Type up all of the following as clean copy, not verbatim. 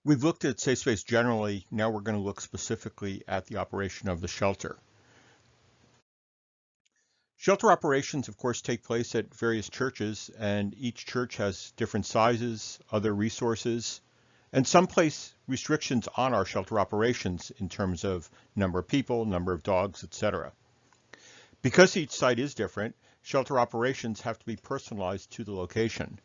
We've looked at safe space generally. Now we're going to look specifically at the operation of the shelter. Shelter operations, of course, take place at various churches, and each church has different sizes, other resources, and some place restrictions on our shelter operations in terms of number of people, number of dogs, etc. Because each site is different, shelter operations have to be personalized to the location.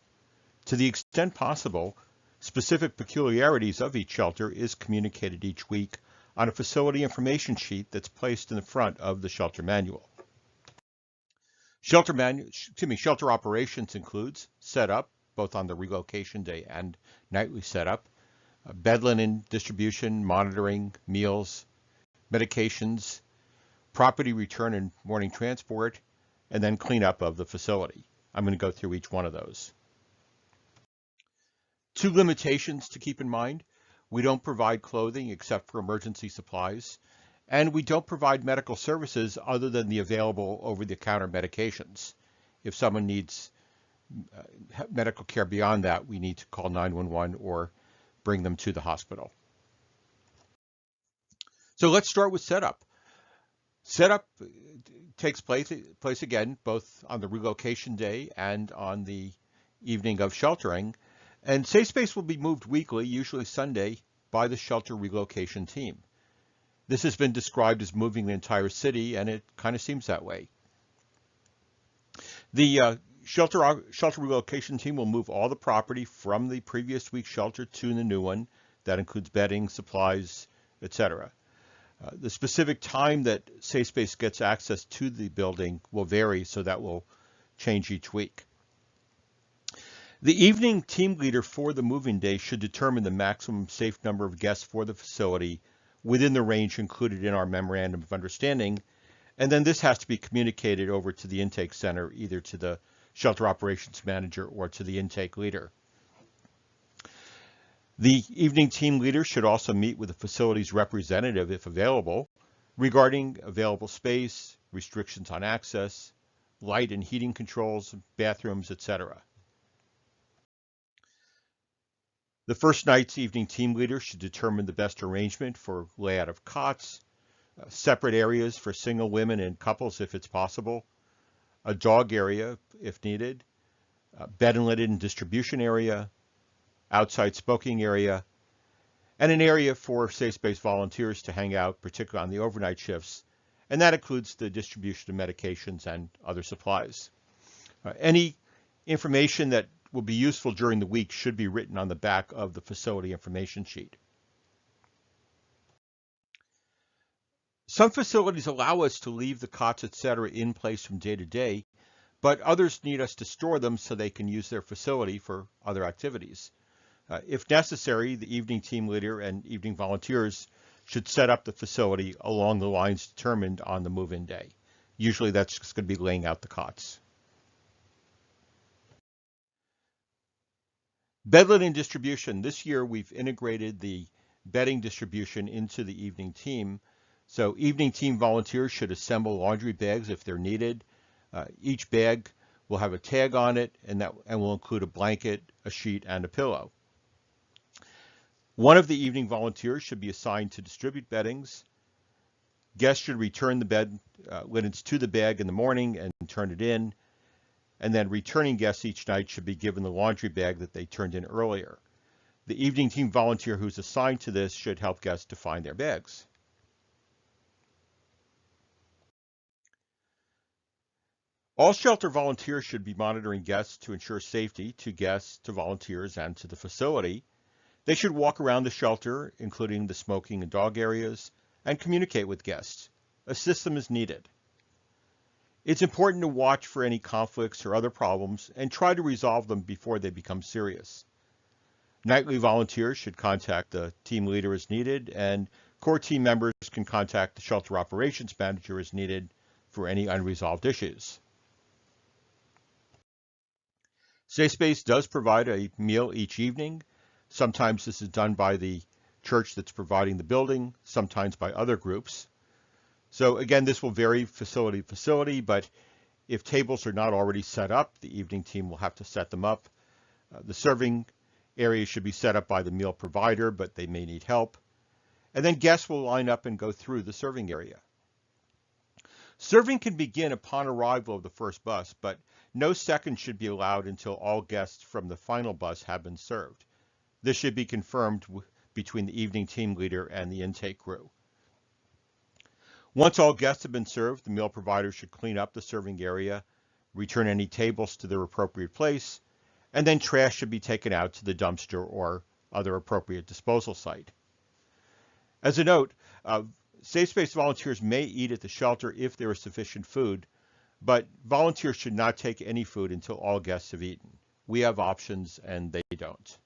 To the extent possible, specific peculiarities of each shelter is communicated each week on a facility information sheet that's placed in the front of the shelter manual. Shelter operations includes setup, both on the relocation day and nightly setup, bed linen distribution, monitoring, meals, medications, property return and morning transport, and then cleanup of the facility. I'm going to go through each one of those. Two limitations to keep in mind. We don't provide clothing except for emergency supplies, and we don't provide medical services other than the available over-the-counter medications. If someone needs medical care beyond that, we need to call 911 or bring them to the hospital. So let's start with setup. Setup takes place again, both on the relocation day and on the evening of sheltering. And safe space will be moved weekly, usually Sunday, by the shelter relocation team. This has been described as moving the entire city, and it kind of seems that way. The shelter relocation team will move all the property from the previous week's shelter to the new one. That includes bedding, supplies, etc. The specific time that safe space gets access to the building will vary, so that will change each week. The evening team leader for the moving day should determine the maximum safe number of guests for the facility within the range included in our memorandum of understanding, and then this has to be communicated over to the intake center, either to the shelter operations manager or to the intake leader. The evening team leader should also meet with the facility's representative, if available, regarding available space, restrictions on access, light and heating controls, bathrooms, etc. The first night's evening team leader should determine the best arrangement for layout of cots, separate areas for single women and couples if it's possible, a dog area if needed, bed and linen distribution area, outside smoking area, and an area for safe space volunteers to hang out, particularly on the overnight shifts, and that includes the distribution of medications and other supplies. Any information that will be useful during the week should be written on the back of the facility information sheet. Some facilities allow us to leave the cots, etc., in place from day to day, but others need us to store them so they can use their facility for other activities. If necessary, the evening team leader and evening volunteers should set up the facility along the lines determined on the move-in day. Usually that's just going to be laying out the cots. Bed linen distribution. This year we've integrated the bedding distribution into the evening team. So evening team volunteers should assemble laundry bags if they're needed. Each bag will have a tag on it, and will include a blanket, a sheet, and a pillow. One of the evening volunteers should be assigned to distribute beddings. Guests should return the bed linens to the bag in the morning and turn it in. And then returning guests each night should be given the laundry bag that they turned in earlier. The evening team volunteer who's assigned to this should help guests to find their bags. All shelter volunteers should be monitoring guests to ensure safety to guests, to volunteers, and to the facility. They should walk around the shelter, including the smoking and dog areas, and communicate with guests. Assist them as needed. It's important to watch for any conflicts or other problems and try to resolve them before they become serious. Nightly volunteers should contact the team leader as needed, and core team members can contact the shelter operations manager as needed for any unresolved issues. Safe Space does provide a meal each evening. Sometimes this is done by the church that's providing the building, sometimes by other groups. So again, this will vary facility to facility, but if tables are not already set up, the evening team will have to set them up. The serving Areas should be set up by the meal provider, but they may need help. And then guests will line up and go through the serving area. Serving can begin upon arrival of the first bus, but no second should be allowed until all guests from the final bus have been served. This should be confirmed between the evening team leader and the intake crew. Once all guests have been served, the meal provider should clean up the serving area, return any tables to their appropriate place, and then trash should be taken out to the dumpster or other appropriate disposal site. As a note, Safe Space volunteers may eat at the shelter if there is sufficient food, but volunteers should not take any food until all guests have eaten. We have options and they don't.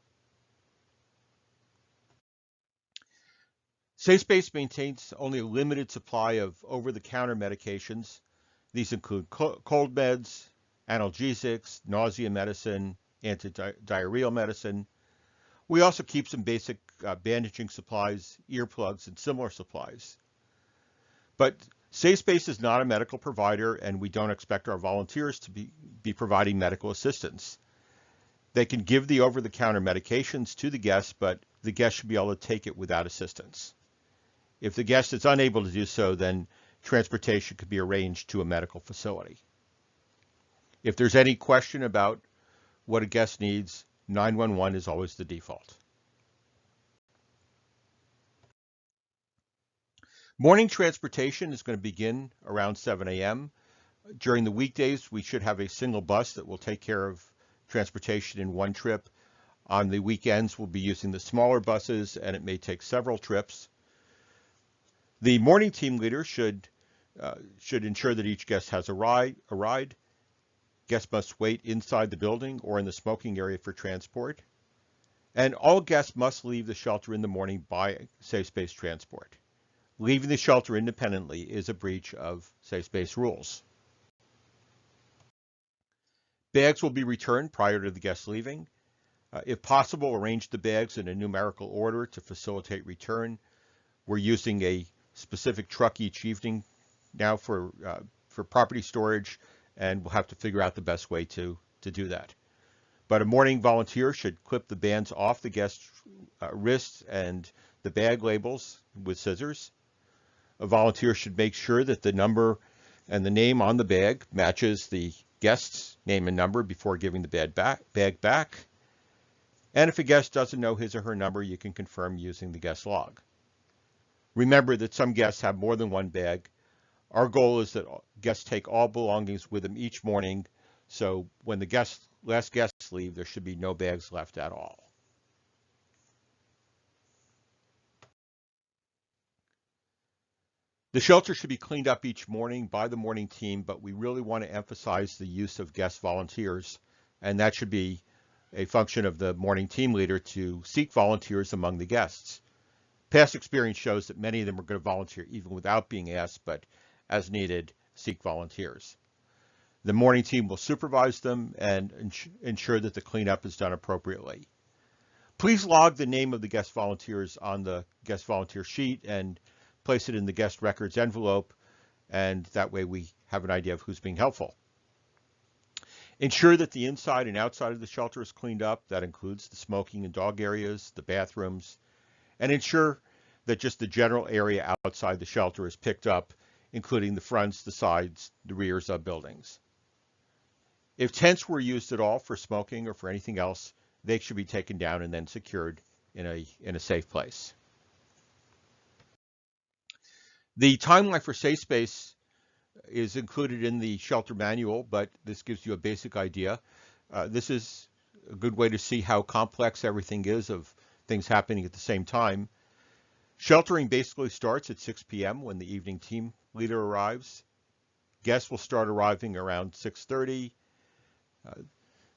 Safe Space maintains only a limited supply of over-the-counter medications. These include cold meds, analgesics, nausea medicine, anti-diarrheal medicine. We also keep some basic bandaging supplies, earplugs, and similar supplies. But Safe Space is not a medical provider, and we don't expect our volunteers to be providing medical assistance. They can give the over-the-counter medications to the guests, but the guest should be able to take it without assistance. If the guest is unable to do so, then transportation could be arranged to a medical facility. If there's any question about what a guest needs, 911 is always the default. Morning transportation is going to begin around 7 a.m. During the weekdays, we should have a single bus that will take care of transportation in one trip. On the weekends, we'll be using the smaller buses, and it may take several trips. The morning team leader should ensure that each guest has a ride. Guests must wait inside the building or in the smoking area for transport. And all guests must leave the shelter in the morning by Safe Space transport. Leaving the shelter independently is a breach of Safe Space rules. Bags will be returned prior to the guests leaving. If possible, arrange the bags in a numerical order to facilitate return. We're using a specific truck each evening now for property storage, and we'll have to figure out the best way to do that. But a morning volunteer should clip the bands off the guest's wrists and the bag labels with scissors. A volunteer should make sure that the number and the name on the bag matches the guest's name and number before giving the bag back. And if a guest doesn't know his or her number, you can confirm using the guest log. Remember that some guests have more than one bag. Our goal is that guests take all belongings with them each morning, so when the last guests leave, there should be no bags left at all. The shelter should be cleaned up each morning by the morning team, but we really want to emphasize the use of guest volunteers, and that should be a function of the morning team leader to seek volunteers among the guests. Past experience shows that many of them are going to volunteer even without being asked, but as needed, seek volunteers. The morning team will supervise them and ensure that the cleanup is done appropriately. Please log the name of the guest volunteers on the guest volunteer sheet and place it in the guest records envelope, and that way we have an idea of who's being helpful. Ensure that the inside and outside of the shelter is cleaned up. That includes the smoking and dog areas, the bathrooms, and ensure that just the general area outside the shelter is picked up, including the fronts, the sides, the rears of buildings. If tents were used at all for smoking or for anything else, they should be taken down and then secured in a safe place. The timeline for Safe Space is included in the shelter manual, but this gives you a basic idea. This is a good way to see how complex everything is of things happening at the same time. Sheltering basically starts at 6 p.m. when the evening team leader arrives. Guests will start arriving around 6:30.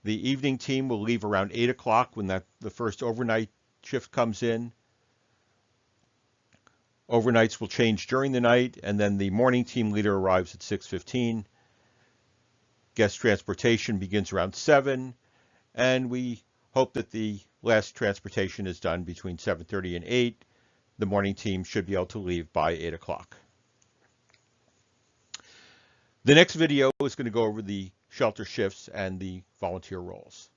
The evening team will leave around 8 o'clock when the first overnight shift comes in. Overnights will change during the night, and then the morning team leader arrives at 6:15. Guest transportation begins around 7, and we hope that the last transportation is done between 7:30 and 8. The morning team should be able to leave by 8 o'clock. The next video is going to go over the shelter shifts and the volunteer roles.